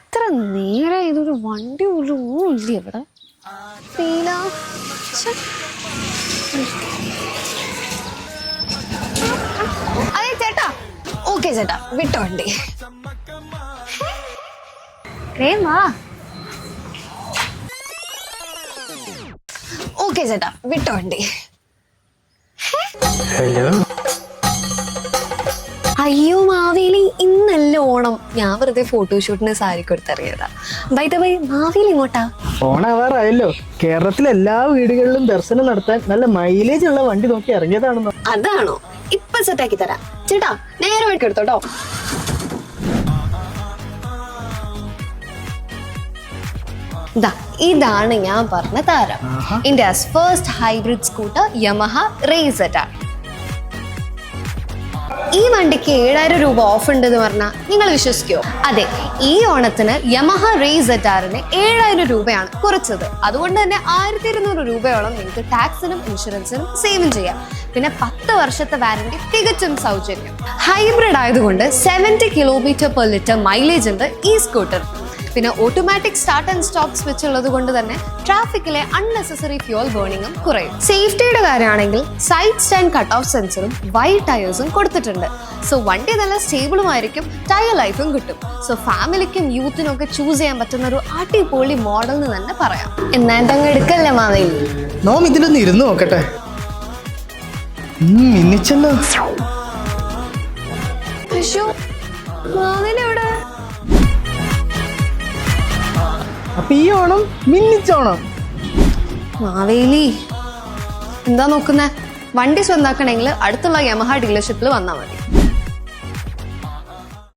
എത്ര നേരം ഇതൊരു വണ്ടി പോലും ഇല്ല ഇവിടെ. അതെ ചേട്ടാ, ഓക്കെ ചേട്ടാ, വിട്ടോ വണ്ടി. ഓക്കെ ചേട്ടാ, വിട്ടോ വണ്ടി. ഹലോ. അയ്യോ മാവേലി, ഇന്നല്ല ഓണം. ഞാൻ വെറുതെ ഫോട്ടോഷൂട്ടിന് സാരി കൊടുത്തിറങ്ങിയതാ. ബൈ ദ വൈ, മാവേലി ഇങ്ങോട്ടാ? ഓണാവാറായല്ലോ. കേരളത്തിലെ എല്ലാ വീടുകളിലും ദർശനം നടത്താൻ നല്ല മൈലേജ് ഉള്ള വണ്ടി നോക്കി ഇറങ്ങിയതാണെന്നോ? അതാണോ? ഇപ്പൊ സെറ്റാക്കി തരാം ചേട്ടാ, നേരെ വഴിക്ക് എടുത്തോട്ടോ. ഇതാണ് ഞാൻ പറഞ്ഞ താരം. India's first hybrid scooter Yamaha RayZR. ഈ വണ്ടിക്ക് 7000 രൂപ ഓഫ് ഉണ്ടെന്ന് പറഞ്ഞാൽ നിങ്ങൾ വിശ്വസിക്കുമോ? അതെ, ഈ ഓണത്തിന് യമഹ റേസെറ്റാറിന് 7000 രൂപയാണ് കുറച്ചത്. അതുകൊണ്ട് തന്നെ 1200 രൂപയോളം നിങ്ങൾക്ക് ടാക്സിനും ഇൻഷുറൻസിനും സേവും ചെയ്യാം. പിന്നെ 10 വർഷത്തെ വാറന്റി തികച്ചും സൗജന്യം. ഹൈബ്രിഡ് ആയതുകൊണ്ട് 70 km/ലിറ്റർ മൈലേജ് ഉണ്ട് ഈ സ്കൂട്ടർ. പിന്നെ automatic start and stop switch ഉള്ളത് കൊണ്ട് തന്നെ ട്രാഫിക്കിലെ അൺനെസസറി ഫ്യൂൽ ബേണിംഗും കുറയും. സേഫ്റ്റിയുടെ കാര്യമാണെങ്കിൽ സൈഡ് സ്റ്റാൻഡ് കട്ട് ഓഫ് സെൻസറും വൈഡ് ടയേഴ്സും കൊടുത്തിട്ടുണ്ട്. സോ വണ്ടി നല്ല സ്റ്റേബിളുമായിരിക്കും, ടയർ ലൈഫും കിട്ടും. സോ ഫാമിലിക്കും യൂത്തിനും ഒക്കെ ചൂസ് ചെയ്യാൻ പറ്റുന്ന ഒരു അടിപൊളി മോഡൽ എന്ന് തന്നെ പറയാം. എന്നാ ഇതങ്ങ് എടുക്കല്ലേ മാവേലി? നോം ഇതിലൊന്ന് ഇരുന്ന് നോക്കട്ടെ. മിന്നിച്ചല്ലോ. മാവേലി എവിടെ? അപ്പൊ ഈ ഓണം മിന്നിച്ചോണം. മാവേലി എന്താ നോക്കുന്നേ? വണ്ടി സ്വന്താക്കണമെങ്കിൽ അടുത്തുള്ള യമഹ ഡീലർഷിപ്പിൽ വന്നാൽ മതി.